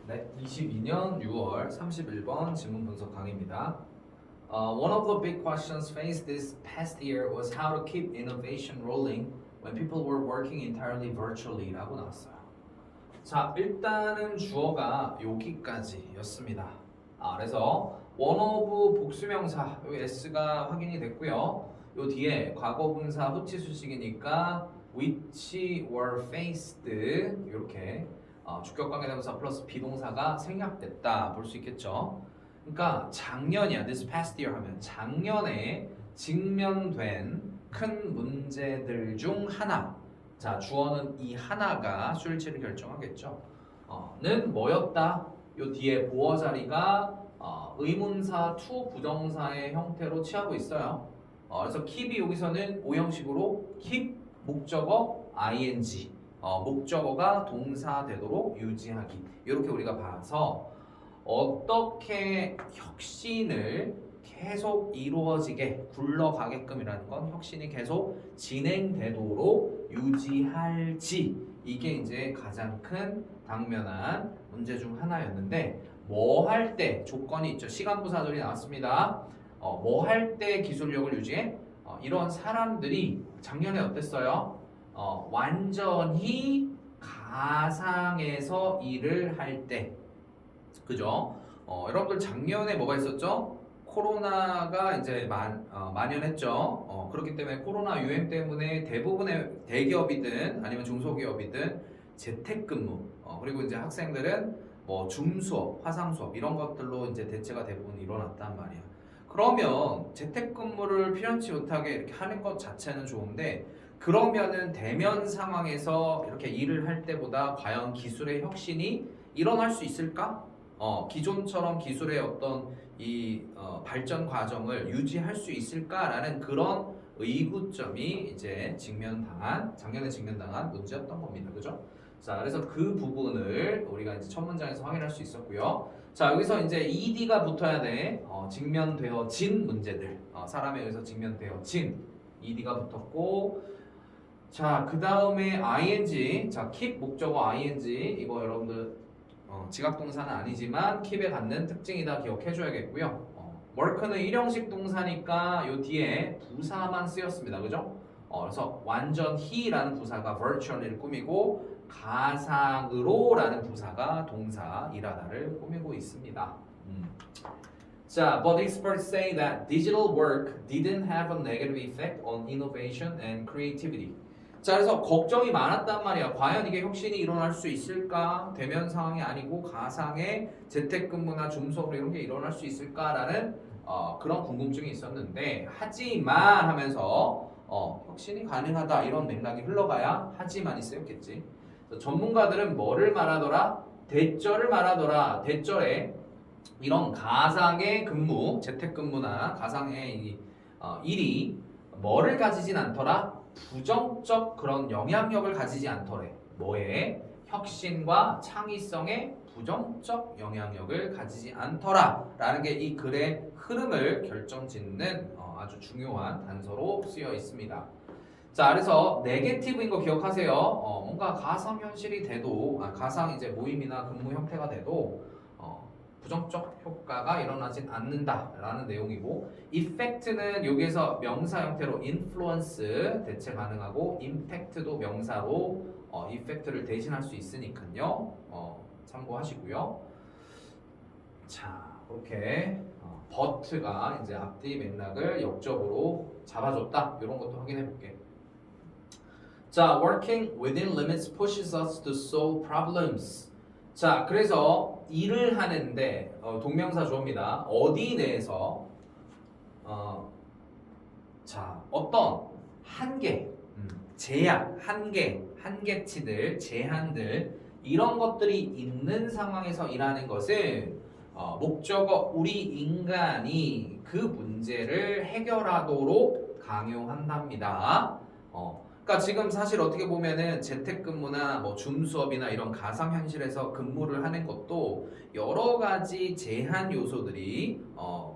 네, 22년 6월 31번 지문 분석 강의입니다. One of the big questions faced this past year was how to keep innovation rolling when people were working entirely virtually 라고 나왔어요. 자, 일단은 주어가 여기까지였습니다. 그래서 one of 복수명사, 여기 s가 확인이 됐고요. 요 뒤에 과거분사 후치 수식이니까 which were faced 이렇게 주격관계대명사 플러스 비동사가 생략됐다 볼 수 있겠죠. 그러니까 작년이야. This past year 하면 작년에 직면된 큰 문제들 중 하나. 자, 주어는 이 하나가 수일치를 결정하겠죠. 는 뭐였다? 요 뒤에 보어 자리가 의문사 to 부정사의 형태로 취하고 있어요. 그래서 keep이 여기서는 오형식으로 keep 목적어 ing 목적어가 동사 되도록 유지하기 이렇게 우리가 봐서 어떻게 혁신을 계속 이루어지게 굴러가게끔이라는 건 혁신이 계속 진행되도록 유지할지 이게 이제 가장 큰 당면한 문제 중 하나였는데 뭐 할 때 조건이 있죠. 시간부사절이 나왔습니다. 뭐 할 때 기술력을 유지해? 이런 사람들이 작년에 어땠어요? 완전히 가상에서 일을 할 때, 그죠? 여러분들 작년에 뭐가 있었죠? 코로나가 이제 만연했죠. 그렇기 때문에 코로나 유행 때문에 대부분의 대기업이든 아니면 중소기업이든 재택근무, 그리고 이제 학생들은 뭐 줌 수업, 화상 수업 이런 것들로 이제 대체가 대부분 일어났단 말이야. 그러면 재택근무를 필연치 못하게 이렇게 하는 것 자체는 좋은데 그러면은 대면 상황에서 이렇게 일을 할 때보다 과연 기술의 혁신이 일어날 수 있을까? 기존처럼 기술의 어떤 이 발전 과정을 유지할 수 있을까라는 그런 의구점이 이제 작년에 직면당한 문제였던 겁니다. 그죠? 자, 그래서 그 부분을 우리가 이제 첫 문장에서 확인할 수 있었고요. 자, 여기서 이제 ed가 붙어야 돼. 직면되어진 문제들. 사람에 의해서 직면되어진 ed가 붙었고 자, 그 다음에 ing. 자, keep 목적어 ing. 이거 여러분들 지각동사는 아니지만 keep에 갖는 특징이다 기억해줘야겠고요. work는 일형식 동사니까 요 뒤에 부사만 쓰였습니다. 그죠? 그래서 완전히라는 부사가 virtually를 꾸미고 가상으로라는 부사가 동사 일하다를 꾸미고 있습니다. 자, but experts say that digital work didn't have a negative effect on innovation and creativity. 자, 그래서 걱정이 많았단 말이야. 과연 이게 혁신이 일어날 수 있을까? 대면 상황이 아니고 가상의 재택근무나 줌 수업 이런 게 일어날 수 있을까라는 그런 궁금증이 있었는데 하지만 하면서 혁신이 가능하다 이런 맥락이 흘러가야 하지만이 쓰였겠지. 전문가들은 뭐를 말하더라? 대절을 말하더라. 대절에 이런 가상의 근무, 재택근무나 가상의 일이 뭐를 가지진 않더라? 부정적 그런 영향력을 가지지 않더래. 뭐에? 혁신과 창의성에 부정적 영향력을 가지지 않더라 라는 게 이 글의 흐름을 결정짓는 아주 중요한 단서로 쓰여 있습니다. 자, 그래서 네게티브인 거 기억하세요. 뭔가 가상현실이 돼도 가상 이제 모임이나 근무 형태가 돼도 부정적 효과가 일어나진 않는다라는 내용이고 effect는 여기에서 명사 형태로 influence 대체 가능하고 impact도 명사로 effect를 대신할 수 있으니까요. 참고하시고요. 자, 이렇게 but가 이제 앞뒤 맥락을 역적으로 잡아줬다. 이런 것도 확인해 볼게. 자, working within limits pushes us to solve problems. 자, 그래서 일을 하는데 동명사 주어입니다. 어디 내에서 자, 어떤 한계, 제약, 한계치들, 제한들 이런 것들이 있는 상황에서 일하는 것은 목적어 우리 인간이 그 문제를 해결하도록 강요한답니다. 그러니까 지금 사실 어떻게 보면은 재택근무나 뭐 줌 수업이나 이런 가상현실에서 근무를 하는 것도 여러 가지 제한 요소들이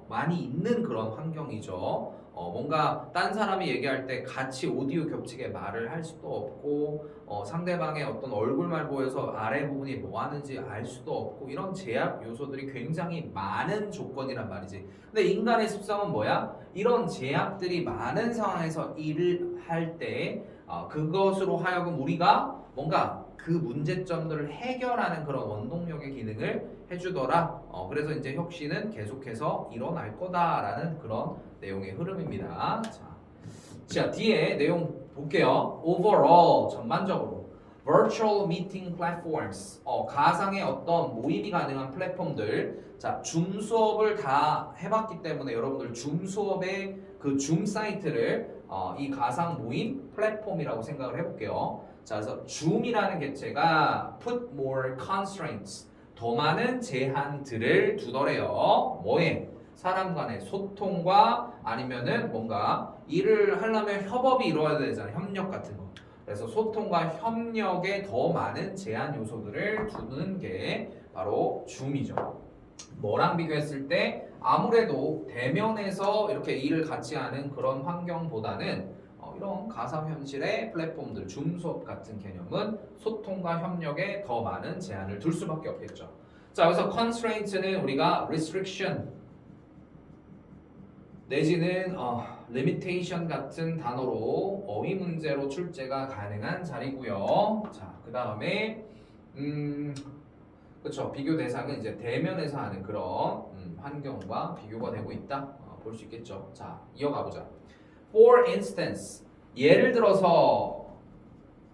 많이 있는 그런 환경이죠. 뭔가 딴 사람이 얘기할 때 같이 오디오 겹치게 말을 할 수도 없고 상대방의 어떤 얼굴만 보여서 아래 부분이 뭐 하는지 알 수도 없고 이런 제약 요소들이 굉장히 많은 조건이란 말이지. 근데 인간의 습성은 뭐야? 이런 제약들이 많은 상황에서 일을 할때 그것으로 하여금 우리가 뭔가 그 문제점들을 해결하는 그런 원동력의 기능을 해주더라. 그래서 이제 혁신은 계속해서 일어날 거다라는 그런 내용의 흐름입니다. 자, 뒤에 내용 볼게요. Overall, 전반적으로 Virtual Meeting Platforms, 가상의 어떤 모임이 가능한 플랫폼들. 자, 줌 수업을 다 해봤기 때문에 여러분들 줌 수업의 그 줌 사이트를 이 가상 모임 플랫폼이라고 생각을 해볼게요. 자, 그래서 줌이라는 개체가 put more constraints, 더 많은 제한들을 두더래요. 뭐에? 사람 간의 소통과 아니면은 뭔가 일을 하려면 협업이 이루어야 되잖아요. 협력 같은 거. 그래서 소통과 협력에 더 많은 제한 요소들을 두는 게 바로 줌이죠. 뭐랑 비교했을 때 아무래도 대면에서 이렇게 일을 같이 하는 그런 환경보다는 이런 가상현실의 플랫폼들, 줌 수업 같은 개념은 소통과 협력에 더 많은 제한을 둘 수밖에 없겠죠. 자, 여기서 constraint는 우리가 restriction 내지는 limitation 같은 단어로 어휘 문제로 출제가 가능한 자리고요. 자, 그 다음에 그렇죠. 비교 대상은 이제 대면에서 하는 그런 환경과 비교가 되고 있다. 볼 수 있겠죠. 자, 이어가 보자. For instance, 예를 들어서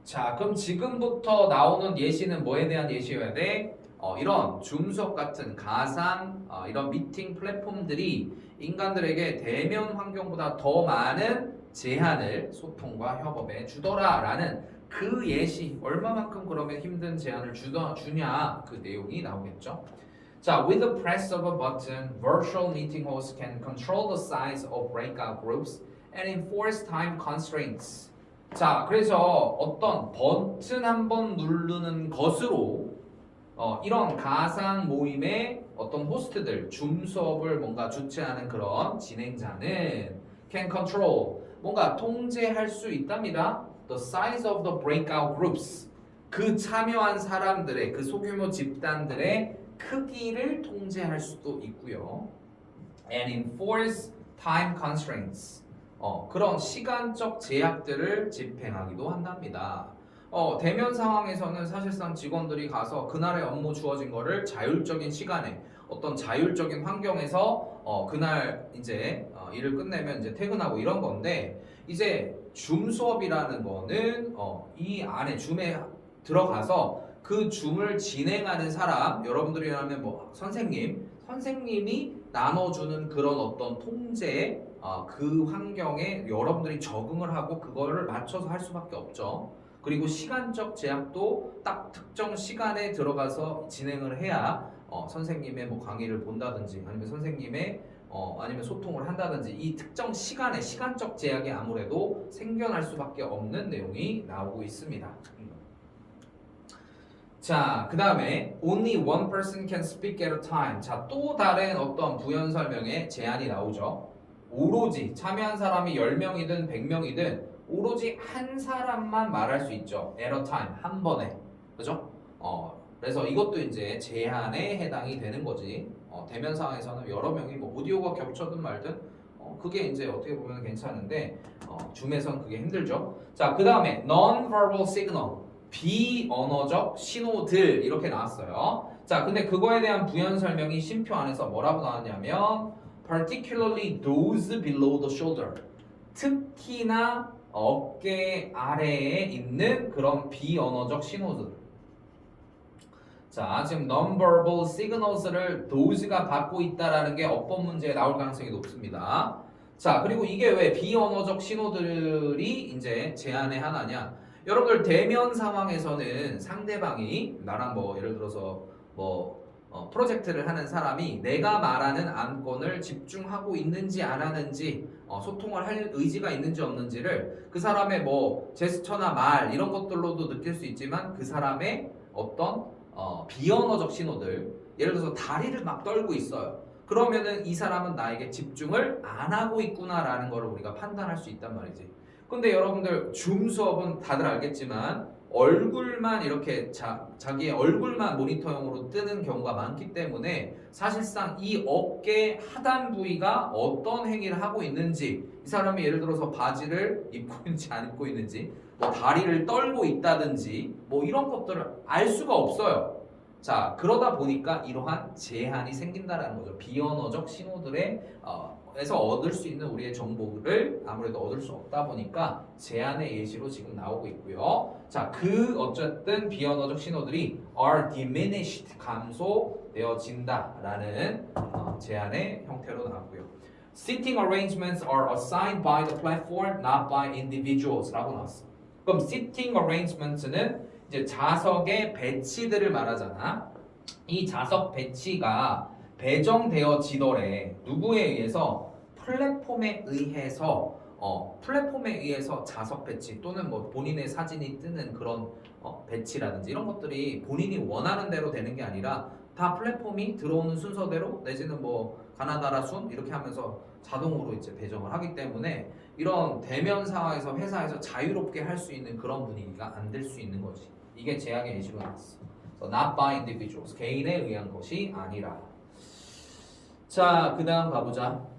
자, 그럼 지금부터 나오는 예시는 뭐에 대한 예시여야 돼? 이런 줌 수업 같은 가상 이런 미팅 플랫폼들이 인간들에게 대면 환경보다 더 많은 제한을 소통과 협업에 주더라라는 그 예시 얼마만큼 그러면 힘든 제한을 주냐 그 내용이 나오겠죠. 자, with the press of a button, virtual meeting hosts can control the size of breakout groups and enforce time constraints. 자, 그래서 어떤 버튼 한 번 누르는 것으로 이런 가상 모임의 어떤 호스트들, 줌 수업을 뭔가 주최하는 그런 진행자는 can control, 뭔가 통제할 수 있답니다. The size of the breakout groups, 그 참여한 사람들의 그 소규모 집단들의 크기를 통제할 수도 있고요. And enforce time constraints, 그런 시간적 제약들을 집행하기도 한답니다. 대면 상황에서는 사실상 직원들이 가서 그날의 업무 주어진 거를 자율적인 시간에 어떤 자율적인 환경에서 그날 이제 일을 끝내면 이제 퇴근하고 이런 건데 이제 줌 수업이라는 거는 이 안에 줌에 들어가서 그 줌을 진행하는 사람, 여러분들이라면 뭐 선생님이 나눠주는 그런 어떤 통제, 그 환경에 여러분들이 적응을 하고 그거를 맞춰서 할 수밖에 없죠. 그리고 시간적 제약도 딱 특정 시간에 들어가서 진행을 해야 선생님의 뭐 강의를 본다든지 아니면 선생님의 아니면 소통을 한다든지 이 특정 시간에 시간적 제약이 아무래도 생겨날 수밖에 없는 내용이 나오고 있습니다. 자, 그 다음에 only one person can speak at a time. 자, 또 다른 어떤 부연 설명에 제한이 나오죠. 오로지 참여한 사람이 10명이든 100명이든 오로지 한 사람만 말할 수 있죠. at a time, 한 번에. 그죠? 그래서 이것도 이제 제한에 해당이 되는 거지. 대면 상황에서는 여러 명이 뭐 오디오가 겹쳐든 말든 그게 이제 어떻게 보면 괜찮은데 줌에선 그게 힘들죠. 자, 그 다음에 non-verbal signal. 비언어적 신호들 이렇게 나왔어요. 자, 근데 그거에 대한 부연 설명이 심표 안에서 뭐라고 나왔냐면 particularly those below the shoulder. 특히나 어깨 아래에 있는 그런 비언어적 신호들. 자, 지금 non-verbal signals를 those가 받고 있다라는 게 어법 문제에 나올 가능성이 높습니다. 자, 그리고 이게 왜 비언어적 신호들이 이제 제한의 하나냐? 여러분들 대면 상황에서는 상대방이 나랑 뭐 예를 들어서 뭐 프로젝트를 하는 사람이 내가 말하는 안건을 집중하고 있는지 안 하는지 소통을 할 의지가 있는지 없는지를 그 사람의 뭐 제스처나 말 이런 것들로도 느낄 수 있지만 그 사람의 어떤 비언어적 신호들 예를 들어서 다리를 막 떨고 있어요. 그러면은 이 사람은 나에게 집중을 안 하고 있구나라는 걸 우리가 판단할 수 있단 말이지. 근데 여러분들 줌 수업은 다들 알겠지만 얼굴만 이렇게 자기의 얼굴만 모니터용으로 뜨는 경우가 많기 때문에 사실상 이 어깨 하단 부위가 어떤 행위를 하고 있는지 이 사람이 예를 들어서 바지를 입고 있는지 안 입고 있는지 뭐 다리를 떨고 있다든지 뭐 이런 것들을 알 수가 없어요. 자 그러다 보니까 이러한 제한이 생긴다라는 거죠. 비언어적 신호들의 에서 얻을 수 있는 우리의 정보를 아무래도 얻을 수 없다 보니까 제한의 예시로 지금 나오고 있고요. 자, 그 어쨌든 비언어적 신호들이 are diminished 감소되어진다라는 제한의 형태로 나왔고요. Seating arrangements are assigned by the platform, not by individuals라고 나왔어. 그럼 seating arrangements는 이제 좌석의 배치들을 말하잖아. 이 좌석 배치가 배정되어지더래. 누구에 의해서? 플랫폼에 의해서 좌석 배치 또는 뭐 본인의 사진이 뜨는 그런 배치라든지 이런 것들이 본인이 원하는 대로 되는 게 아니라 다 플랫폼이 들어오는 순서대로 내지는 뭐 가나다라 순 이렇게 하면서 자동으로 이제 배정을 하기 때문에 이런 대면사에서 회사에서 자유롭게 할 수 있는 그런 분위기가 안 될 수 있는 거지. 이게 제약의 예시로 나왔어. So not by individuals. 개인에 의한 것이 아니라. 자, 그 다음 가보자.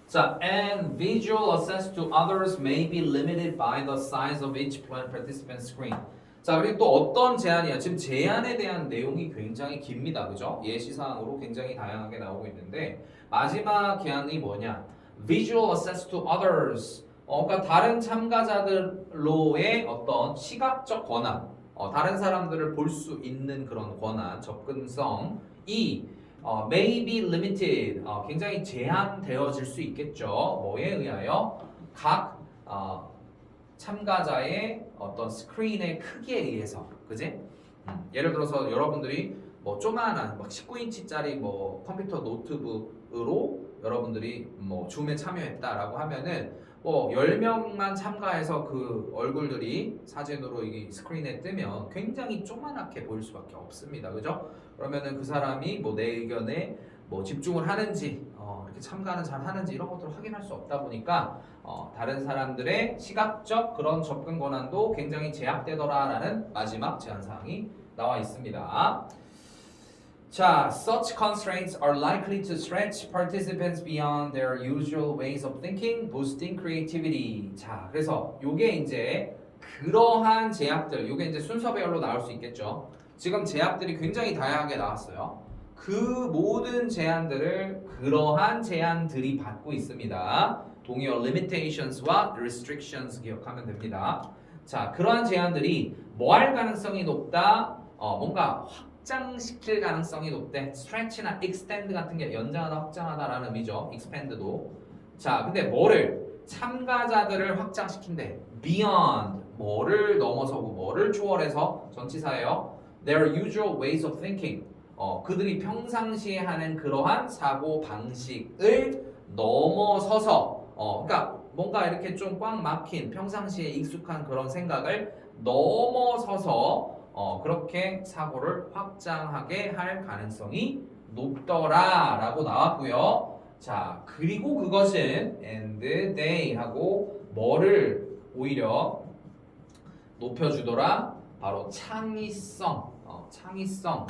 자, and visual access to others may be limited by the size of each participant screen. 자, 그리고 또 어떤 제한이야? 지금 제한에 대한 내용이 굉장히 깁니다. 그죠? 예시사항으로 굉장히 다양하게 나오고 있는데 마지막 제한이 뭐냐? visual access to others. 그러니까 다른 참가자들로의 어떤 시각적 권한, 다른 사람들을 볼 수 있는 그런 권한, 접근성이 may be limited, 굉장히 제한되어질 수 있겠죠. 뭐에 의하여? 각 참가자의 어떤 스크린의 크기에 의해서, 그지? 예를 들어서 여러분들이 뭐 조만한 막 19인치짜리 뭐 컴퓨터 노트북으로 여러분들이 뭐 줌에 참여했다라고 하면은 뭐 10명만 참가해서 그 얼굴들이 사진으로 이 스크린에 뜨면 굉장히 조그맣게 보일 수밖에 없습니다. 그죠? 그러면은 그 사람이 뭐 내 의견에 뭐 집중을 하는지 이렇게 참가는 잘 하는지 이런 것들을 확인할 수 없다 보니까 다른 사람들의 시각적 그런 접근 권한도 굉장히 제약되더라라는 마지막 제한 사항이 나와 있습니다. 자, such constraints are likely to stretch participants beyond their usual ways of thinking, boosting creativity. 자, 그래서 요게 이제 그러한 제약들, 요게 이제 순서별로 나올 수 있겠죠. 지금 제약들이 굉장히 다양하게 나왔어요. 그 모든 제한들을 그러한 제한들이 받고 있습니다. 동의어 limitations와 restrictions 기억하면 됩니다. 자, 그러한 제한들이 뭐 할 가능성이 높다? 뭔가 확장시킬 가능성이 높대. stretch나 extend 같은 게 연장하다, 확장하다라는 의미죠. expand도. 자, 근데 뭐를? 참가자들을 확장시킨대. beyond, 뭐를 넘어서고 뭐를 초월해서 전치사예요. their usual ways of thinking. 그들이 평상시에 하는 그러한 사고 방식을 넘어서서 그러니까 뭔가 이렇게 좀 꽉 막힌 평상시에 익숙한 그런 생각을 넘어서서 그렇게 사고를 확장하게 할 가능성이 높더라라고 나왔고요. 자, 그리고 그것은 and they 하고 뭐를 오히려 높여주더라? 바로 창의성,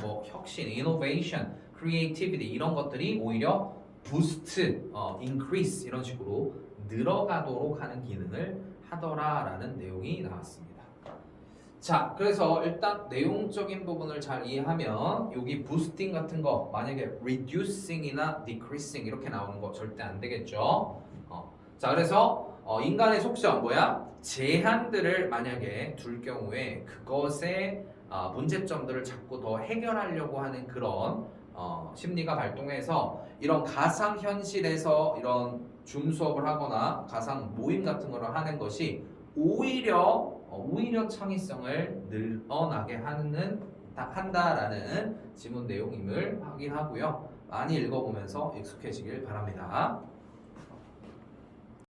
뭐 혁신, innovation, creativity 이런 것들이 오히려 boost, increase 이런 식으로 늘어가도록 하는 기능을 하더라라는 내용이 나왔습니다. 자, 그래서 일단 내용적인 부분을 잘 이해하면 여기 boosting 같은 거 만약에 reducing이나 decreasing 이렇게 나오는 거 절대 안 되겠죠. 자, 그래서 인간의 속성 뭐야? 제한들을 만약에 둘 경우에 그것의 문제점들을 자꾸 더 해결하려고 하는 그런 심리가 발동해서 이런 가상현실에서 이런 줌 수업을 하거나 가상 모임 같은 거를 하는 것이 오히려 오히려 창의성을 늘어나게 한다라는 지문 내용임을 확인하고요. 많이 읽어보면서 익숙해지길 바랍니다.